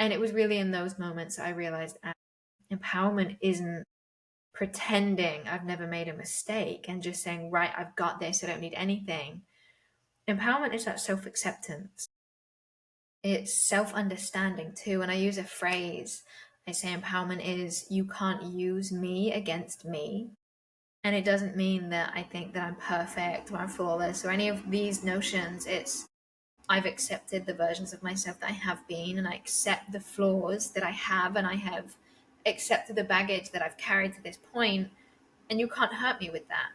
And it was really in those moments I realized empowerment isn't pretending I've never made a mistake and just saying, right, I've got this, I don't need anything. Empowerment is that self-acceptance. It's self-understanding too. And I use a phrase, I say empowerment is you can't use me against me. And it doesn't mean that I think that I'm perfect or I'm flawless or any of these notions. It's I've accepted the versions of myself that I have been, and I accept the flaws that I have, and I have accepted the baggage that I've carried to this point, and you can't hurt me with that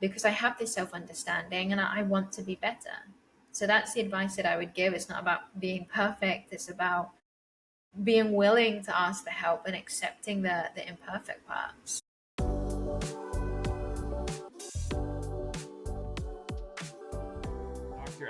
because I have this self-understanding and I want to be better. So that's the advice that I would give. It's not about being perfect. It's about being willing to ask for help and accepting the imperfect parts.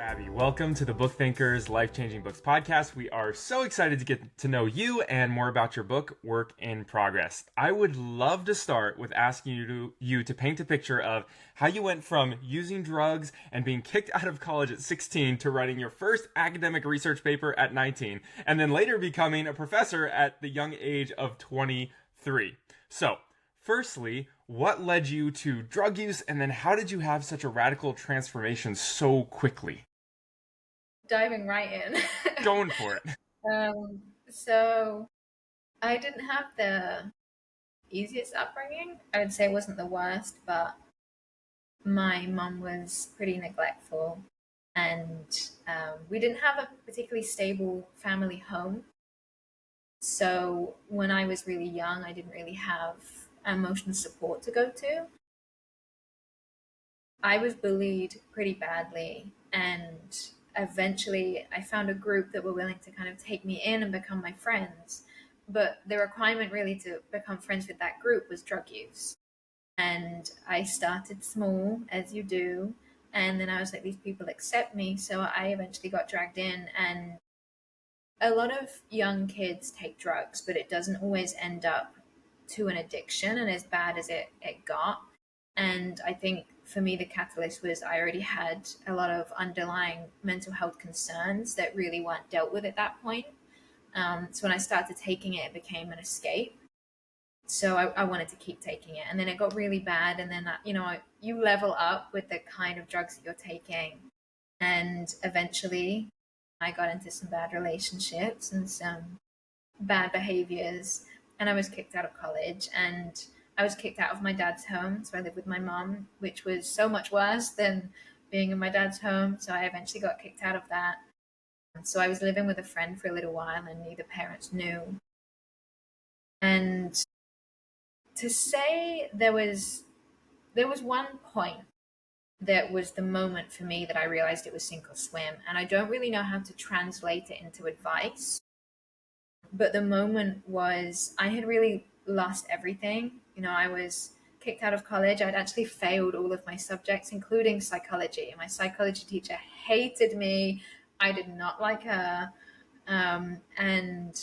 Abbie, welcome to the Book Thinkers Life-Changing Books podcast. We are so excited to get to know you and more about your book, Work in Progress. I would love to start with asking you to paint a picture of how you went from using drugs and being kicked out of college at 16 to writing your first academic research paper at 19, and then later becoming a professor at the young age of 23. So, firstly, what led you to drug use, and then how did you have such a radical transformation so quickly? Diving right in. Going for it. So I didn't have the easiest upbringing. I would say it wasn't the worst, but my mum was pretty neglectful, and we didn't have a particularly stable family home. So when I was really young, I didn't really have emotional support to go to. I was bullied pretty badly, and eventually I found a group that were willing to kind of take me in and become my friends. But the requirement really to become friends with that group was drug use. And I started small, as you do, and then I was like, these people accept me. So I eventually got dragged in, and a lot of young kids take drugs, but it doesn't always end up to an addiction and as bad as it got. And I think for me, the catalyst was I already had a lot of underlying mental health concerns that really weren't dealt with at that point. So when I started taking it, it became an escape. So I wanted to keep taking it. And then it got really bad. And then, you level up with the kind of drugs that you're taking. And eventually I got into some bad relationships and some bad behaviors. And I was kicked out of college, and I was kicked out of my dad's home. So I lived with my mom, which was so much worse than being in my dad's home. So I eventually got kicked out of that. So I was living with a friend for a little while, and neither parents knew. And to say there was one point that was the moment for me that I realized it was sink or swim. And I don't really know how to translate it into advice. But the moment was I had really lost everything. I was kicked out of college. I'd actually failed all of my subjects, including psychology. My psychology teacher hated me. I did not like her. And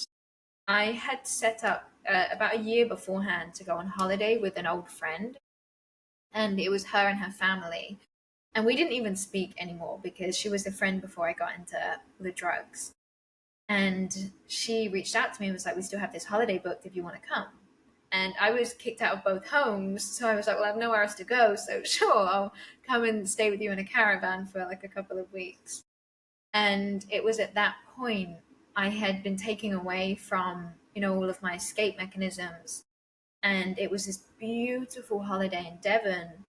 I had set up about a year beforehand to go on holiday with an old friend. And it was her and her family. And we didn't even speak anymore because she was a friend before I got into the drugs. And she reached out to me and was like, we still have this holiday booked if you want to come. And I was kicked out of both homes. So I was like, well, I have nowhere else to go. So sure, I'll come and stay with you in a caravan for like a couple of weeks. And it was at that point I had been taken away from, all of my escape mechanisms. And it was this beautiful holiday in Devon.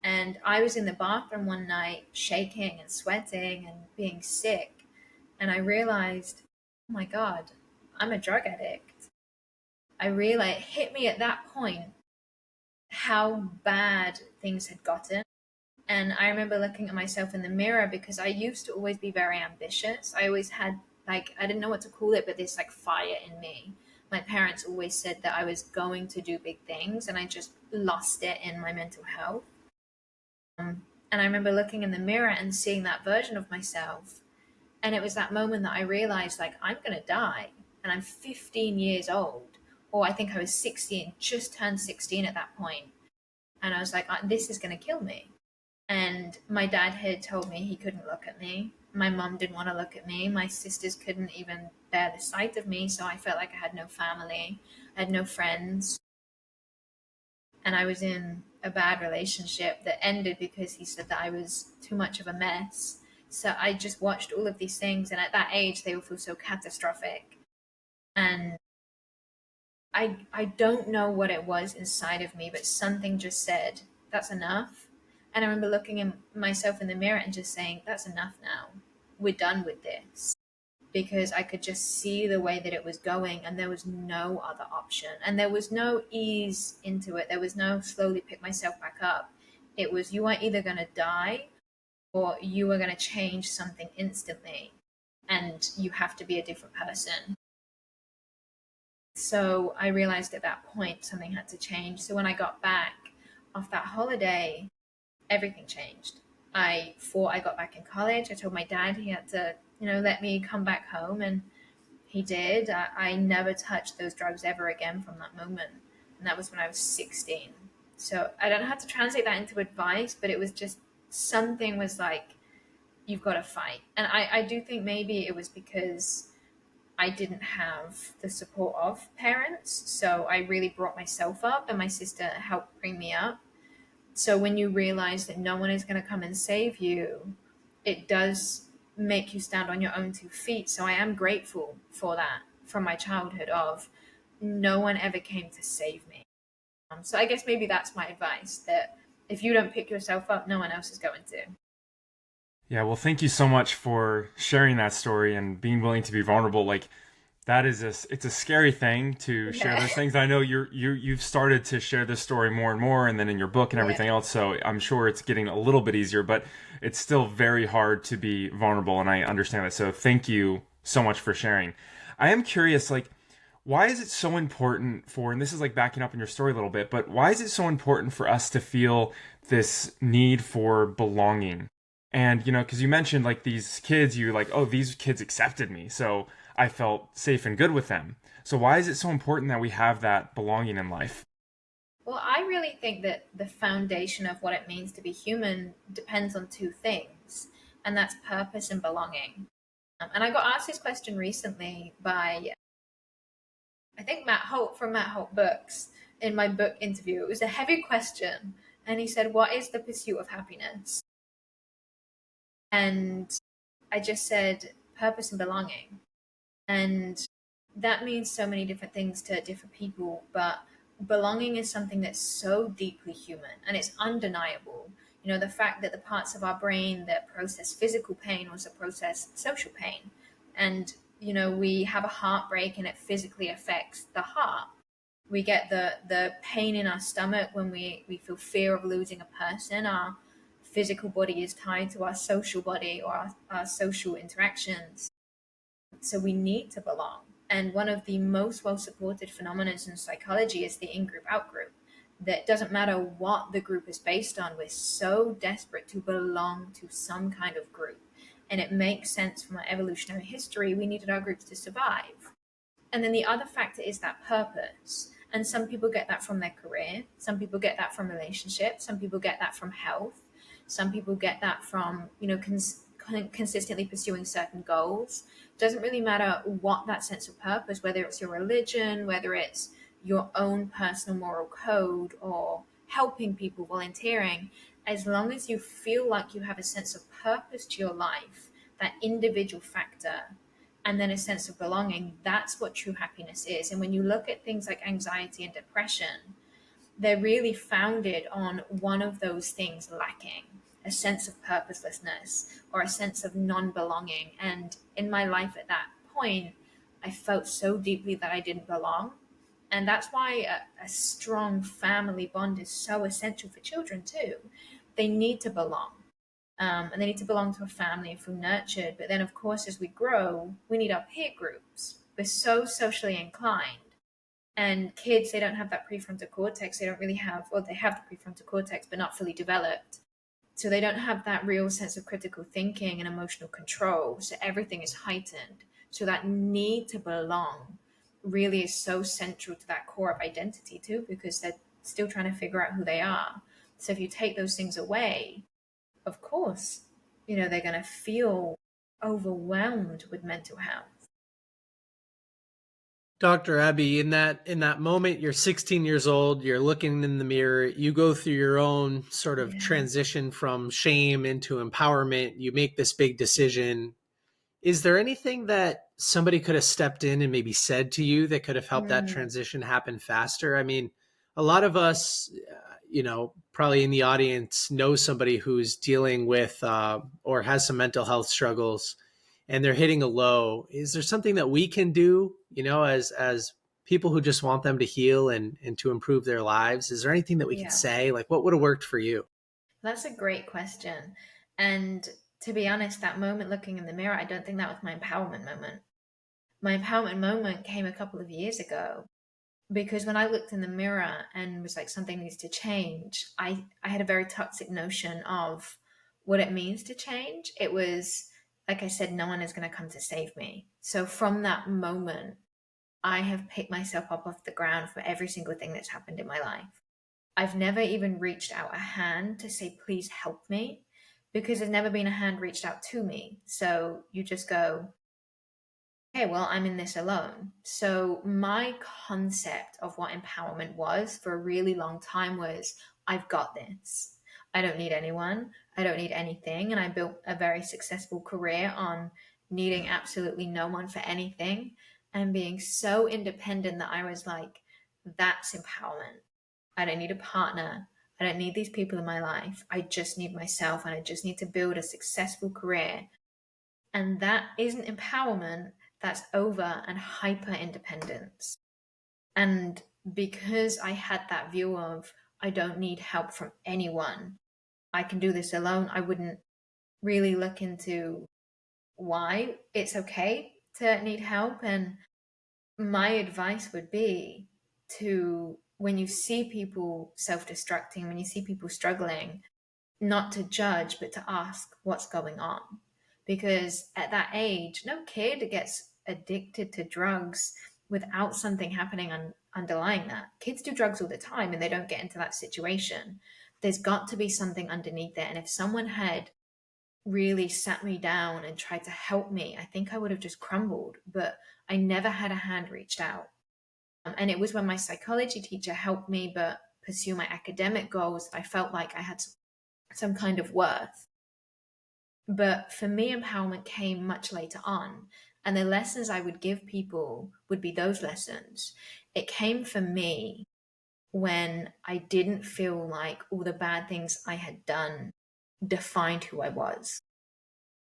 And I was in the bathroom one night shaking and sweating and being sick. And I realized, oh my God, I'm a drug addict. I realized it hit me at that point how bad things had gotten. And I remember looking at myself in the mirror because I used to always be very ambitious. I always had I didn't know what to call it, but this fire in me. My parents always said that I was going to do big things, and I just lost it in my mental health. And I remember looking in the mirror and seeing that version of myself. And it was that moment that I realized, I'm going to die. And I'm 15 years old. Or I think I was 16, just turned 16 at that point. And I was like, this is going to kill me. And my dad had told me he couldn't look at me. My mom didn't want to look at me. My sisters couldn't even bear the sight of me. So I felt like I had no family. I had no friends. And I was in a bad relationship that ended because he said that I was too much of a mess. So I just watched all of these things. And at that age, they all feel so catastrophic. And I don't know what it was inside of me, but something just said, that's enough. And I remember looking at myself in the mirror and just saying, that's enough now. We're done with this. Because I could just see the way that it was going, and there was no other option. And there was no ease into it. There was no slowly pick myself back up. It was, you are either going to die or you are going to change something instantly. And you have to be a different person. So I realized at that point something had to change. So when I got back off that holiday, everything changed. I thought I got back in college. I told my dad he had to, let me come back home, and he did. I never touched those drugs ever again from that moment. And that was when I was 16. So I don't know how to translate that into advice, but it was just something was like, you've got to fight. And I do think maybe it was because I didn't have the support of parents. So I really brought myself up, and my sister helped bring me up. So when you realize that no one is going to come and save you, it does make you stand on your own 2 feet. So I am grateful for that from my childhood of no one ever came to save me. So I guess maybe that's my advice, that if you don't pick yourself up, no one else is going to. Yeah, well, thank you so much for sharing that story and being willing to be vulnerable. Like that is it's a scary thing to share those things. I know you've started to share this story more and more, and then in your book and everything else. So I'm sure it's getting a little bit easier, but it's still very hard to be vulnerable, and I understand that. So thank you so much for sharing. I am curious, like, why is it so important for, and this is like backing up in your story a little bit, but why is it so important for us to feel this need for belonging? And, because you mentioned like these kids, you're like, oh, these kids accepted me. So I felt safe and good with them. So why is it so important that we have that belonging in life? Well, I really think that the foundation of what it means to be human depends on two things, and that's purpose and belonging. And I got asked this question recently by, I think, Matt Holt from Matt Holt Books in my book interview. It was a heavy question. And he said, what is the pursuit of happiness? And I just said, purpose and belonging. And that means so many different things to different people, but belonging is something that's so deeply human and it's undeniable. The fact that the parts of our brain that process physical pain also process social pain. And, we have a heartbreak and it physically affects the heart. We get the pain in our stomach when we feel fear of losing a person. Our physical body is tied to our social body or our social interactions. So we need to belong. And one of the most well supported phenomena in psychology is the in group, out group. That doesn't matter what the group is based on, we're so desperate to belong to some kind of group. And it makes sense from our evolutionary history, we needed our groups to survive. And then the other factor is that purpose. And some people get that from their career, some people get that from relationships, some people get that from health, some people get that from, consistently pursuing certain goals. Doesn't really matter what that sense of purpose, whether it's your religion, whether it's your own personal moral code or helping people, volunteering, as long as you feel like you have a sense of purpose to your life, that individual factor, and then a sense of belonging, that's what true happiness is. And when you look at things like anxiety and depression, they're really founded on one of those things lacking, a sense of purposelessness or a sense of non-belonging. And in my life at that point, I felt so deeply that I didn't belong. And that's why a strong family bond is so essential for children too. They need to belong. And they need to belong to a family and feel nurtured. But then, of course, as we grow, we need our peer groups. We're so socially inclined. And kids, they don't have that prefrontal cortex. They don't really have, or they have the prefrontal cortex, but not fully developed. So they don't have that real sense of critical thinking and emotional control. So everything is heightened. So that need to belong really is so central to that core of identity too, because they're still trying to figure out who they are. So if you take those things away, of course, they're going to feel overwhelmed with mental health. Dr. Abbie, in that moment, you're 16 years old, you're looking in the mirror, you go through your own sort of Yeah. transition from shame into empowerment, you make this big decision. Is there anything that somebody could have stepped in and maybe said to you that could have helped that Mm, transition happen faster? I mean, a lot of us, probably in the audience know somebody who's dealing with or has some mental health struggles and they're hitting a low. Is there something that we can do, as people who just want them to heal and to improve their lives? Is there anything that we could yeah. say? Like, what would have worked for you? That's a great question. And to be honest, that moment looking in the mirror, I don't think that was my empowerment moment. My empowerment moment came a couple of years ago because when I looked in the mirror and was like, something needs to change, I had a very toxic notion of what it means to change. It was, like I said, no one is going to come to save me. So from that moment, I have picked myself up off the ground for every single thing that's happened in my life. I've never even reached out a hand to say, please help me, because there's never been a hand reached out to me. So you just go, okay, well, I'm in this alone. So my concept of what empowerment was for a really long time was, I've got this. I don't need anyone. I don't need anything. And I built a very successful career on needing absolutely no one for anything and being so independent that I was like, that's empowerment. I don't need a partner. I don't need these people in my life. I just need myself and I just need to build a successful career. And that isn't empowerment, that's over and hyper independence. And because I had that view of, I don't need help from anyone, I can do this alone, I wouldn't really look into why it's okay to need help. And my advice would be to, when you see people self destructing, when you see people struggling, not to judge, but to ask what's going on. Because at that age, no kid gets addicted to drugs without something happening underlying that. Kids do drugs all the time and they don't get into that situation. There's got to be something underneath it. And if someone had really sat me down and tried to help me, I think I would have just crumbled. But I never had a hand reached out. And it was when my psychology teacher helped me but pursue my academic goals, I felt like I had some kind of worth. But for me, empowerment came much later on. And the lessons I would give people would be those lessons. It came for me when I didn't feel like all the bad things I had done defined who I was.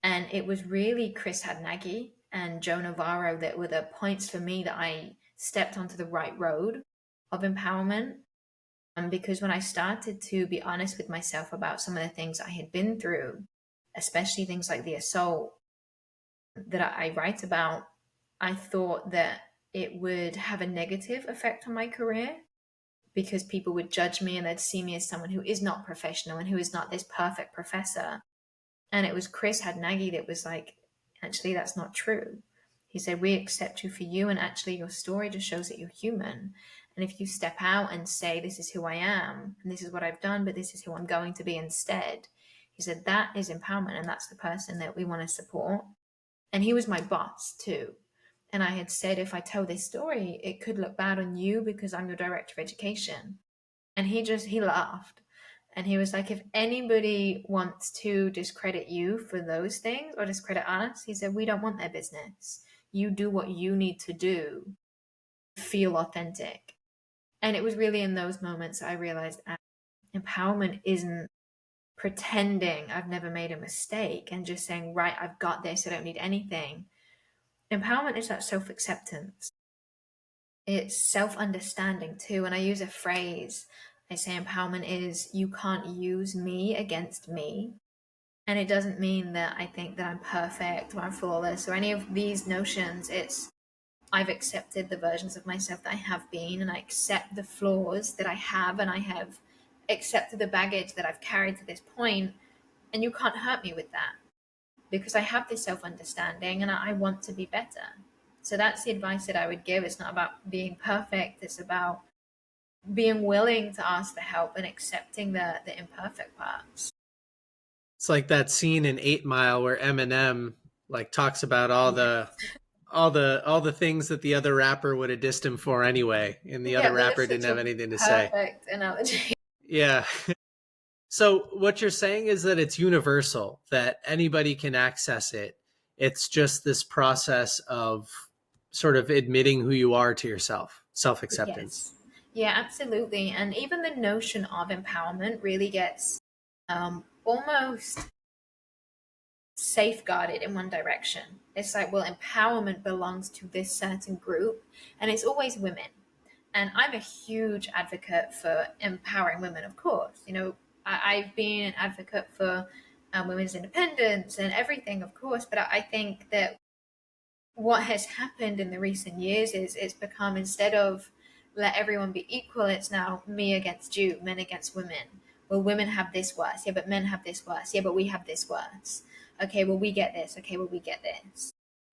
And it was really Chris Hadnagy and Joe Navarro that were the points for me that I stepped onto the right road of empowerment. Because when I started to be honest with myself about some of the things I had been through, especially things like the assault that I write about, I thought that it would have a negative effect on my career because people would judge me and they'd see me as someone who is not professional and who is not this perfect professor. And it was Chris Hadnagy that was like, actually, that's not true. He said, we accept you for you, and actually, your story just shows that you're human. And if you step out and say, this is who I am, and this is what I've done, but this is who I'm going to be instead, he said, that is empowerment, and that's the person that we want to support. And he was my boss too. And I had said, if I tell this story, it could look bad on you because I'm your director of education. And he laughed. And he was like, if anybody wants to discredit you for those things or discredit us, he said, we don't want their business. You do what you need to do, feel authentic. And it was really in those moments I realized empowerment isn't pretending I've never made a mistake and just saying, right, I've got this, I don't need anything. Empowerment is that self acceptance, it's self understanding too. And I use a phrase, I say empowerment is, you can't use me against me. And it doesn't mean that I think that I'm perfect or I'm flawless or any of these notions. It's, I've accepted the versions of myself that I have been, and I accept the flaws that I have, and I have accepted the baggage that I've carried to this point, and you can't hurt me with that because I have this self understanding and I want to be better. So that's the advice that I would give. It's not about being perfect, it's about being willing to ask for help and accepting the imperfect parts. It's like that scene in 8 Mile where Eminem Like talks about all the things that the other rapper would have dissed him for anyway, and the other Yeah, that is rapper didn't such have a anything to say. perfect analogy. Yeah. So what you're saying is that it's universal, that anybody can access it. It's just this process of sort of admitting who you are to yourself, self-acceptance. Yes. Yeah, absolutely. And even the notion of empowerment really gets almost safeguarded in one direction. It's like, well, empowerment belongs to this certain group, and it's always women. And I'm a huge advocate for empowering women, of course. I've been an advocate for women's independence and everything, of course, but I think that what has happened in the recent years is it's become, instead of let everyone be equal, it's now me against you, men against women. Well, women have this worse. Yeah, but men have this worse. Yeah, but we have this worse. Okay, well, we get this. Okay, well, we get this.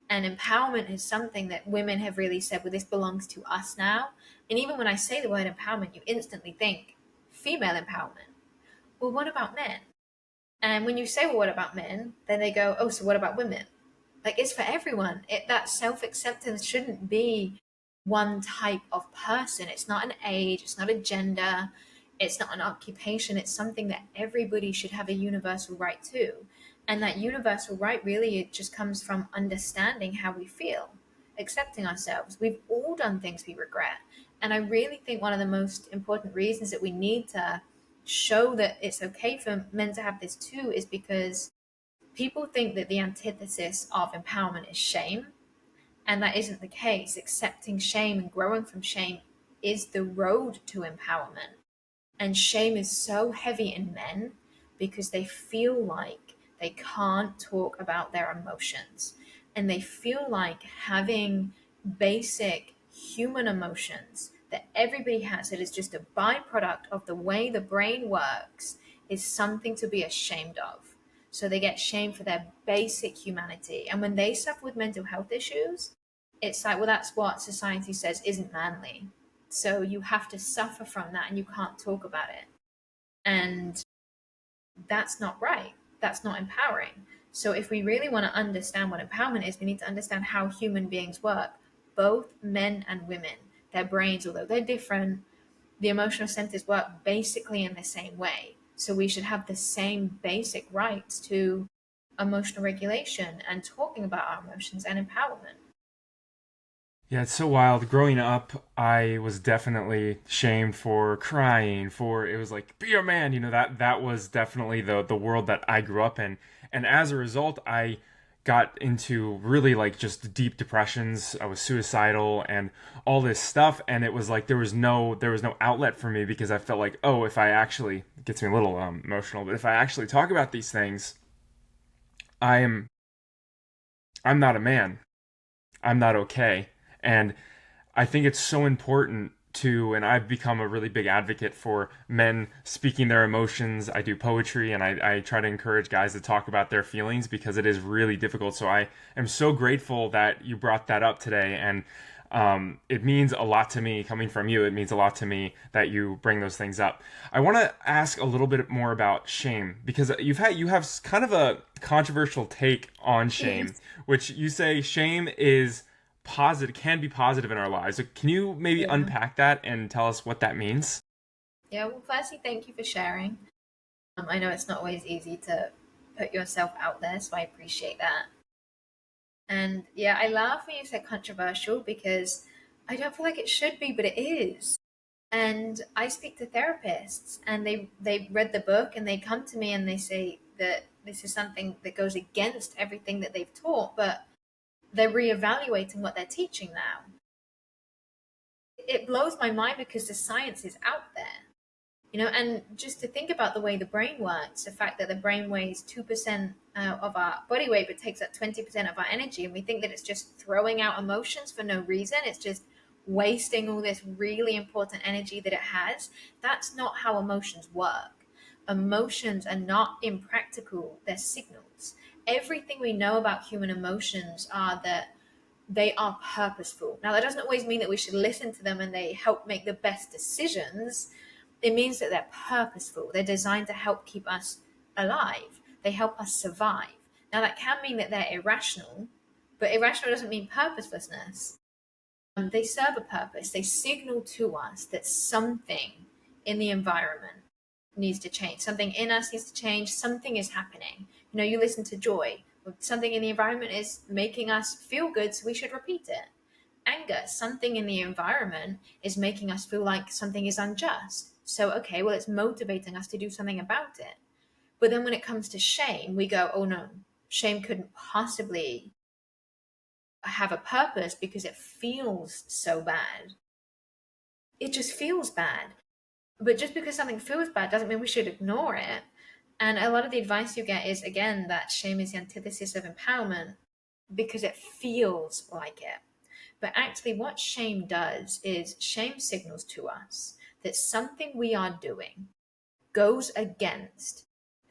And empowerment is something that women have really said, well, this belongs to us now. And even when I say the word empowerment, you instantly think female empowerment. Well, what about men? And when you say, well, what about men? Then they go, oh, so what about women? Like, it's for everyone. That self-acceptance shouldn't be one type of person. It's not an age, it's not a gender, it's not an occupation. It's something that everybody should have a universal right to. And that universal right, really, it just comes from understanding how we feel, accepting ourselves. We've all done things we regret. And I really think one of the most important reasons that we need to show that it's okay for men to have this too is because people think that the antithesis of empowerment is shame, and that isn't the case. Accepting shame and growing from shame is the road to empowerment. And shame is so heavy in men because they feel like they can't talk about their emotions. And they feel like having basic human emotions that everybody has, that is just a byproduct of the way the brain works, is something to be ashamed of. So they get shamed for their basic humanity. And when they suffer with mental health issues, it's like, well, that's what society says isn't manly. So you have to suffer from that and you can't talk about it. And that's not right. That's not empowering. So if we really want to understand what empowerment is, we need to understand how human beings work, both men and women. Their brains, although they're different, the emotional centers work basically in the same way. So we should have the same basic rights to emotional regulation and talking about our emotions and empowerment. Yeah, it's so wild. Growing up, I was definitely shamed for crying, for it was like, be a man, that was definitely the world that I grew up in. And as a result, I got into really like just deep depressions. I was suicidal and all this stuff, and it was like there was no outlet for me because I felt like, oh, if I actually, it gets me a little emotional, but if I actually talk about these things, I'm I'm not a man. I'm not okay. And I think it's so important to, and I've become a really big advocate for men speaking their emotions. I do poetry and I try to encourage guys to talk about their feelings because it is really difficult. So I am so grateful that you brought that up today. And it means a lot to me coming from you. It means a lot to me that you bring those things up. I want to ask a little bit more about shame because you have kind of a controversial take on shame, which you say shame is positive, can be positive in our lives. So can you maybe Yeah. unpack that and tell us what that means? Yeah, well, firstly, thank you for sharing. I know it's not always easy to put yourself out there, so I appreciate that. And yeah, I laugh when you said controversial because I don't feel like it should be, but it is. And I speak to therapists and they read the book and they come to me and they say that this is something that goes against everything that they've taught, but they're reevaluating what they're teaching now. It blows my mind because the science is out there. And just to think about the way the brain works, the fact that the brain weighs 2% of our body weight but takes up 20% of our energy, and we think that it's just throwing out emotions for no reason, it's just wasting all this really important energy that it has. That's not how emotions work. Emotions are not impractical, they're signals. Everything we know about human emotions are that they are purposeful. Now, that doesn't always mean that we should listen to them and they help make the best decisions. It means that they're purposeful. They're designed to help keep us alive. They help us survive. Now, that can mean that they're irrational, but irrational doesn't mean purposelessness. They serve a purpose. They signal to us that something in the environment needs to change. Something in us needs to change. Something is happening. You listen to joy. Something in the environment is making us feel good, so we should repeat it. Anger, something in the environment is making us feel like something is unjust. So, okay, well, it's motivating us to do something about it. But then when it comes to shame, we go, oh no, shame couldn't possibly have a purpose because it feels so bad. It just feels bad. But just because something feels bad doesn't mean we should ignore it. And a lot of the advice you get is, again, that shame is the antithesis of empowerment because it feels like it. But actually, what shame does is shame signals to us that something we are doing goes against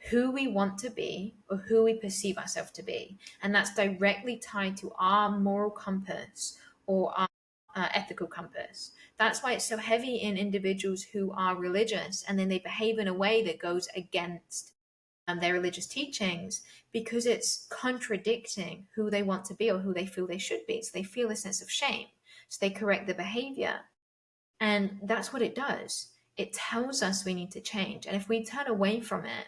who we want to be or who we perceive ourselves to be. And that's directly tied to our moral compass or our ethical compass. That's why it's so heavy in individuals who are religious and then they behave in a way that goes against their religious teachings, because it's contradicting who they want to be or who they feel they should be. So they feel a sense of shame. So they correct the behavior. And that's what it does. It tells us we need to change. And if we turn away from it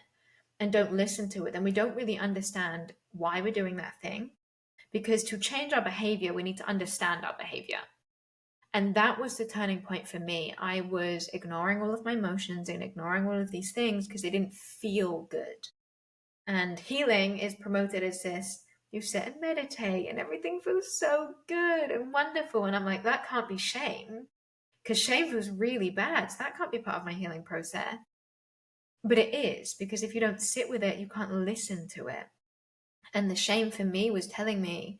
and don't listen to it, then we don't really understand why we're doing that thing. Because to change our behavior, we need to understand our behavior. And that was the turning point for me. I was ignoring all of my emotions and ignoring all of these things because they didn't feel good. And healing is promoted as this, you sit and meditate and everything feels so good and wonderful. And I'm like, that can't be shame, because shame feels really bad. So that can't be part of my healing process. But it is, because if you don't sit with it, you can't listen to it. And the shame for me was telling me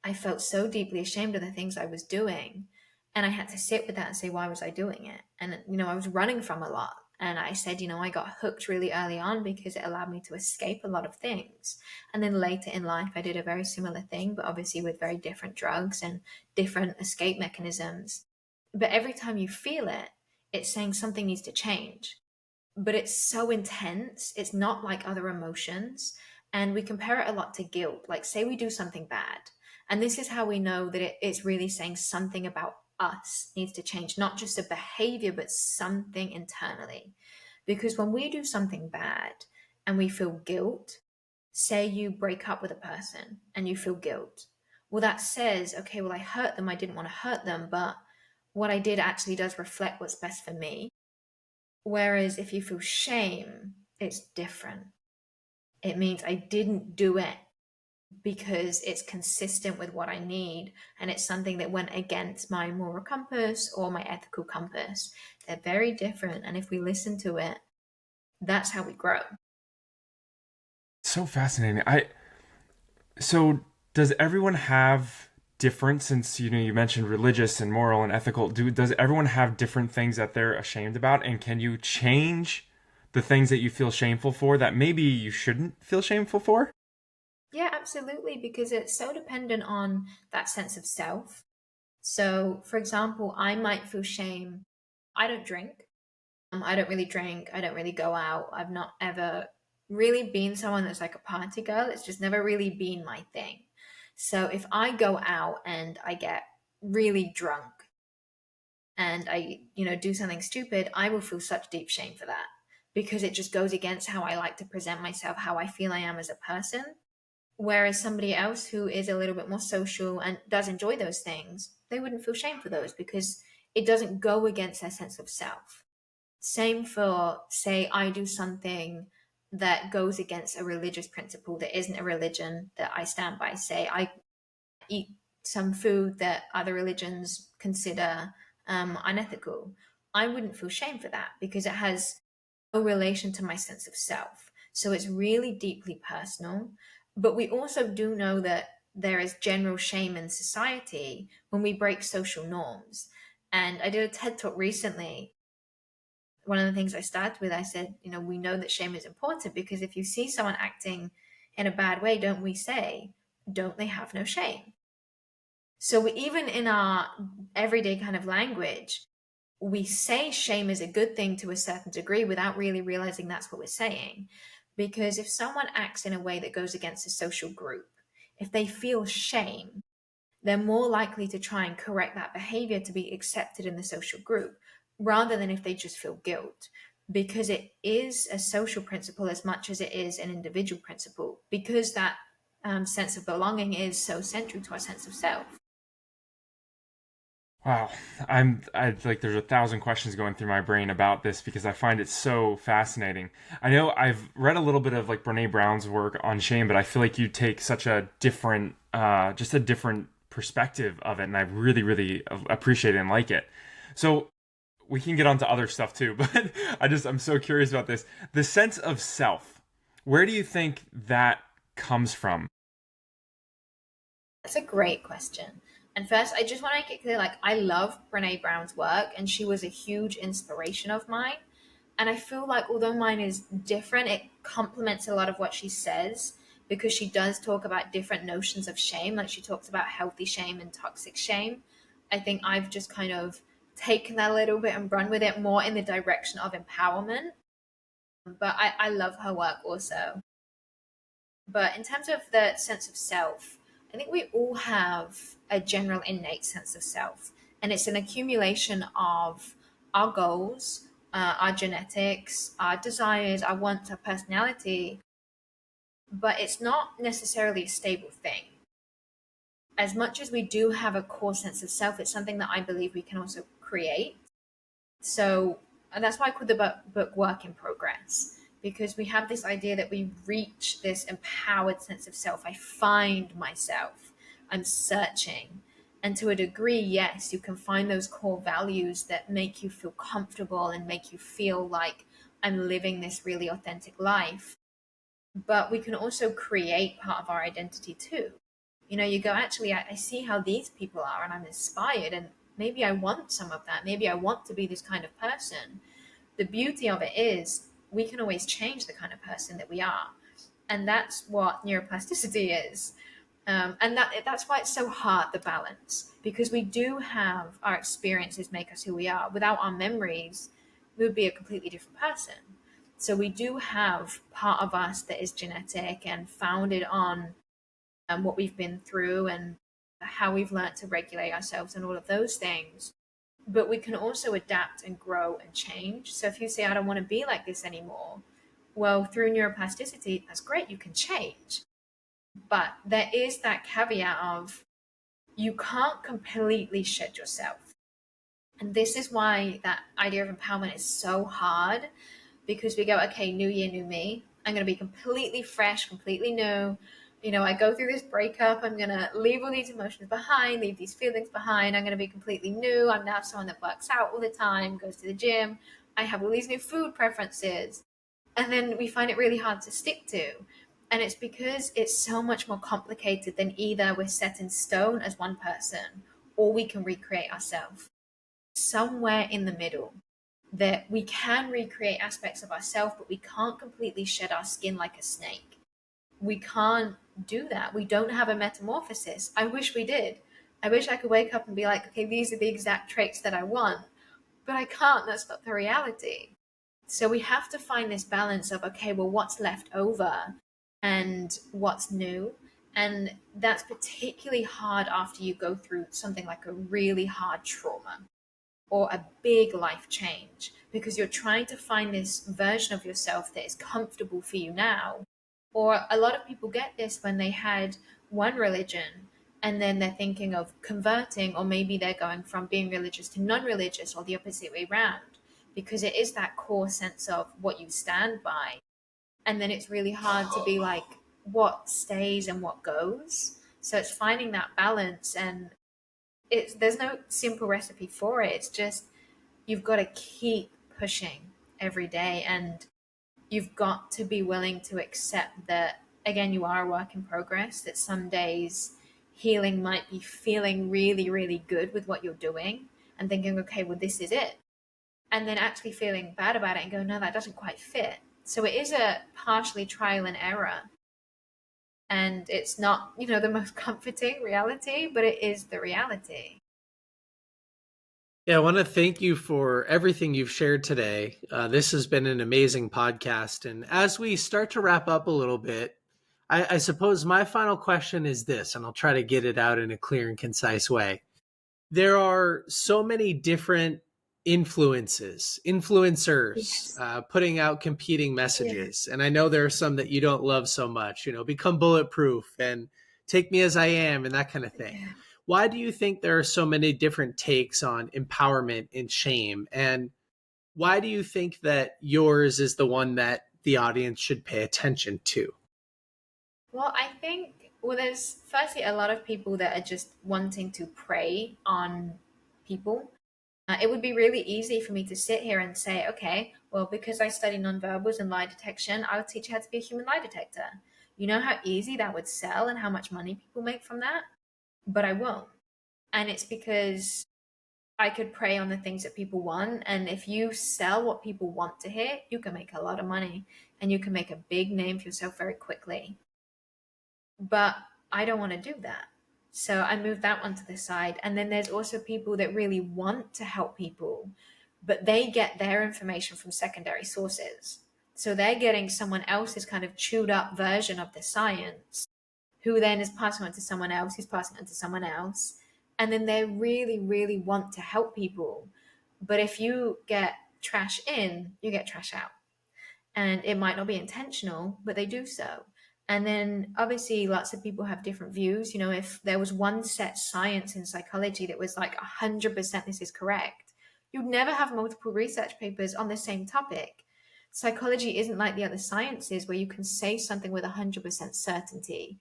I felt so deeply ashamed of the things I was doing. And I had to sit with that and say, why was I doing it? And, I was running from a lot. And I said, I got hooked really early on because it allowed me to escape a lot of things. And then later in life, I did a very similar thing, but obviously with very different drugs and different escape mechanisms. But every time you feel it, it's saying something needs to change. But it's so intense. It's not like other emotions. And we compare it a lot to guilt. Like, say we do something bad. And this is how we know that it's really saying something about us needs to change, not just a behavior, but something internally. Because when we do something bad and we feel guilt, say you break up with a person and you feel guilt, well, that says, okay, well, I hurt them. I didn't want to hurt them, but what I did actually does reflect what's best for me. Whereas if you feel shame, it's different. It means I didn't do it because it's consistent with what I need, and it's something that went against my moral compass or my ethical compass. They're very different, and if we listen to it, that's how we grow. So fascinating. So does everyone have different, since you mentioned religious and moral and ethical, does everyone have different things that they're ashamed about, and can you change the things that you feel shameful for that maybe you shouldn't feel shameful for? Yeah, absolutely, because it's so dependent on that sense of self. So, for example, I might feel shame. I don't drink. I don't really drink. I don't really go out. I've not ever really been someone that's like a party girl. It's just never really been my thing. So if I go out and I get really drunk and I, do something stupid, I will feel such deep shame for that, because it just goes against how I like to present myself, how I feel I am as a person. Whereas somebody else who is a little bit more social and does enjoy those things, they wouldn't feel shame for those because it doesn't go against their sense of self. Same for, say, I do something that goes against a religious principle that isn't a religion that I stand by. Say, I eat some food that other religions consider unethical. I wouldn't feel shame for that because it has no relation to my sense of self. So it's really deeply personal. But we also do know that there is general shame in society when we break social norms. And I did a TED talk recently. One of the things I started with, I said, we know that shame is important because if you see someone acting in a bad way, don't we say, don't they have no shame? So even in our everyday kind of language, we say shame is a good thing to a certain degree without really realizing that's what we're saying. Because if someone acts in a way that goes against a social group, if they feel shame, they're more likely to try and correct that behavior to be accepted in the social group rather than if they just feel guilt. Because it is a social principle as much as it is an individual principle, because that sense of belonging is so central to our sense of self. Wow, I like there's 1,000 questions going through my brain about this because I find it so fascinating. I know I've read a little bit of like Brene Brown's work on shame, but I feel like you take such a different, just a different perspective of it, and I really, really appreciate it and like it. So we can get onto other stuff too, but I'm so curious about this. The sense of self. Where do you think that comes from? That's a great question. And first, I just want to make it clear, like, I love Brene Brown's work, and she was a huge inspiration of mine. And I feel like although mine is different, it complements a lot of what she says, because she does talk about different notions of shame. Like, she talks about healthy shame and toxic shame. I think I've just kind of taken that a little bit and run with it more in the direction of empowerment. But I love her work also. But in terms of the sense of self, I think we all have a general innate sense of self, and it's an accumulation of our goals, our genetics, our desires, our wants, our personality, but it's not necessarily a stable thing. As much as we do have a core sense of self, it's something that I believe we can also create. So and that's why I call the book Work in Progress, because we have this idea that we reach this empowered sense of self. I find myself, I'm searching. And to a degree, yes, you can find those core values that make you feel comfortable and make you feel like I'm living this really authentic life. But we can also create part of our identity too. You know, you go, actually, I see how these people are and I'm inspired, and maybe I want some of that. Maybe I want to be this kind of person. The beauty of it is we can always change the kind of person that we are. And that's what neuroplasticity is. And that's why it's so hard, the balance, because we do have our experiences make us who we are. Without our memories, we would be a completely different person. So we do have part of us that is genetic and founded on what we've been through and how we've learned to regulate ourselves and all of those things. But we can also adapt and grow and change. So if you say, I don't want to be like this anymore, well, through neuroplasticity, that's great, you can change. But there is that caveat of you can't completely shed yourself. And this is why that idea of empowerment is so hard, because we go, okay, new year, new me. I'm going to be completely fresh, completely new. You know, I go through this breakup. I'm going to leave all these emotions behind, leave these feelings behind. I'm going to be completely new. I'm now someone that works out all the time, goes to the gym. I have all these new food preferences. And then we find it really hard to stick to. And it's because it's so much more complicated than either we're set in stone as one person or we can recreate ourselves. Somewhere in the middle, that we can recreate aspects of ourselves, but we can't completely shed our skin like a snake. We can't do that. We don't have a metamorphosis. I wish we did. I wish I could wake up and be like, okay, these are the exact traits that I want, but I can't. That's not the reality. So we have to find this balance of, okay, well, what's left over and what's new. And that's particularly hard after you go through something like a really hard trauma or a big life change, because you're trying to find this version of yourself that is comfortable for you now. Or a lot of people get this when they had one religion and then they're thinking of converting, or maybe they're going from being religious to non religious or the opposite way around, because it is that core sense of what you stand by. And then it's really hard to be like, what stays and what goes. So it's finding that balance, and there's no simple recipe for it. It's just you've got to keep pushing every day, and you've got to be willing to accept that, again, you are a work in progress, that some days healing might be feeling really, really good with what you're doing and thinking, okay, well, this is it. And then actually feeling bad about it and go, no, that doesn't quite fit. So it is a partially trial and error. And it's not, the most comforting reality, but it is the reality. Yeah, I want to thank you for everything you've shared today. This has been an amazing podcast. And as we start to wrap up a little bit, I suppose my final question is this, and I'll try to get it out in a clear and concise way. There are so many different influencers, Yes. putting out competing Yeah. messages. And I know there are some that you don't love so much, become bulletproof and take me as I am and that kind of thing. Yeah. Why do you think there are so many different takes on empowerment and shame? And why do you think that yours is the one that the audience should pay attention to? Well, I think, well, there's firstly a lot of people that are just wanting to prey on people. It would be really easy for me to sit here and say, okay, well, because I study nonverbals and lie detection, I'll teach you how to be a human lie detector. You know how easy that would sell and how much money people make from that? But I won't. And it's because I could prey on the things that people want. And if you sell what people want to hear, you can make a lot of money and you can make a big name for yourself very quickly. But I don't want to do that. So I moved that one to the side. And then there's also people that really want to help people, but they get their information from secondary sources. So they're getting someone else's kind of chewed up version of the science, who then is passing on to someone else, who's passing on to someone else. And then they really, really want to help people. But if you get trash in, you get trash out. And it might not be intentional, but they do so. And then obviously lots of people have different views. You know, if there was one set science in psychology that was like 100% this is correct, you'd never have multiple research papers on the same topic. Psychology isn't like the other sciences where you can say something with 100% certainty.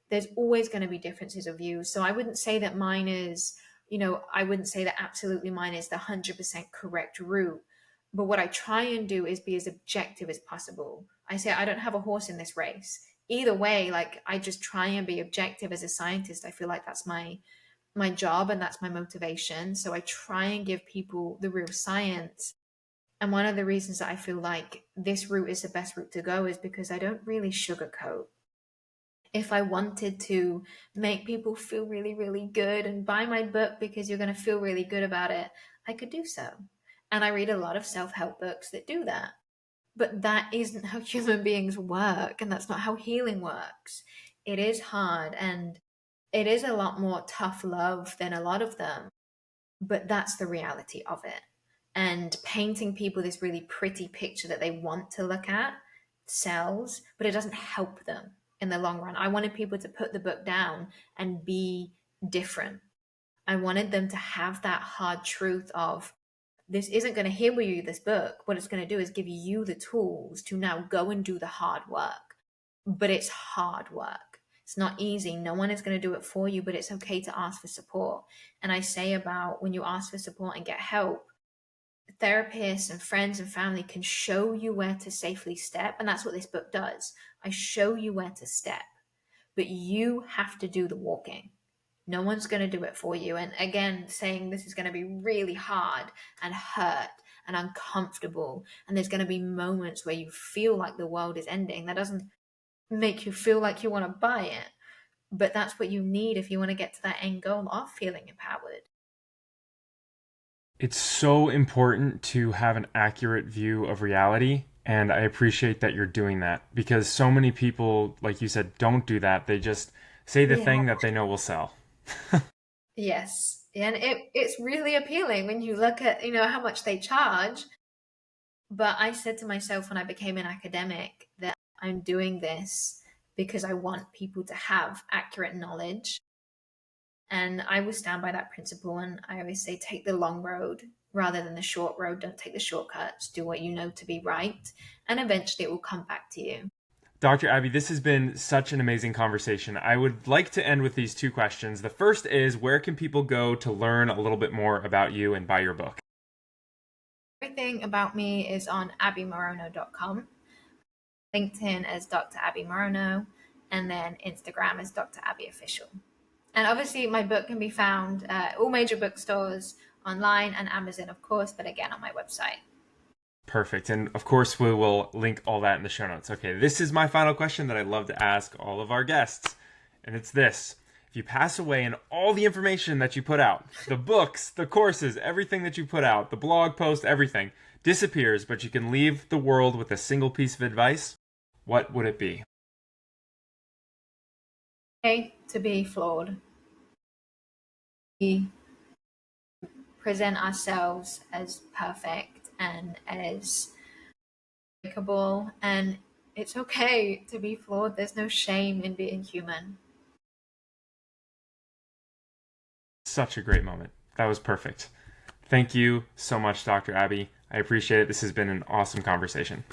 There's always going to be differences of views. So I wouldn't say that mine is, I wouldn't say that absolutely mine is the 100% correct route. But what I try and do is be as objective as possible. I say I don't have a horse in this race. Either way, like I just try and be objective as a scientist. I feel like that's my job and that's my motivation. So I try and give people the real science. And one of the reasons that I feel like this route is the best route to go is because I don't really sugarcoat. If I wanted to make people feel really, really good and buy my book because you're going to feel really good about it, I could do so. And I read a lot of self help books that do that. But that isn't how human beings work, and that's not how healing works. It is hard, and it is a lot more tough love than a lot of them, but that's the reality of it. And painting people this really pretty picture that they want to look at sells, but it doesn't help them in the long run. I wanted people to put the book down and be different. I wanted them to have that hard truth of, this isn't going to heal you, this book. What it's going to do is give you the tools to now go and do the hard work. But it's hard work. It's not easy. No one is going to do it for you, but it's okay to ask for support. And I say about when you ask for support and get help, therapists and friends and family can show you where to safely step. And that's what this book does. I show you where to step, but you have to do the walking. No one's going to do it for you. And again, saying this is going to be really hard and hurt and uncomfortable. And there's going to be moments where you feel like the world is ending. That doesn't make you feel like you want to buy it. But that's what you need if you want to get to that end goal of feeling empowered. It's so important to have an accurate view of reality. And I appreciate that you're doing that, because so many people, like you said, don't do that. They just say the thing that they know will sell. Yes. And it's really appealing when you look at, how much they charge. But I said to myself when I became an academic that I'm doing this because I want people to have accurate knowledge. And I will stand by that principle. And I always say, take the long road rather than the short road. Don't take the shortcuts. Do what you know to be right. And eventually it will come back to you. Dr. Abbie, this has been such an amazing conversation. I would like to end with these two questions. The first is, where can people go to learn a little bit more about you and buy your book? Everything about me is on abbieMaroño.com. LinkedIn as Dr. Abbie Maroño, and then Instagram as Dr. Abbie Official. And obviously my book can be found at all major bookstores, online, and Amazon, of course, but again on my website. Perfect. And of course, we will link all that in the show notes. Okay, this is my final question that I love to ask all of our guests. And it's this. If you pass away and all the information that you put out, the books, the courses, everything that you put out, the blog post, everything disappears, but you can leave the world with a single piece of advice, what would it be? Okay, to be flawed. We present ourselves as perfect and as likable, and it's okay to be flawed. There's no shame in being human. Such a great moment. That was perfect. Thank you so much, Dr. Abbie. I appreciate it. This has been an awesome conversation.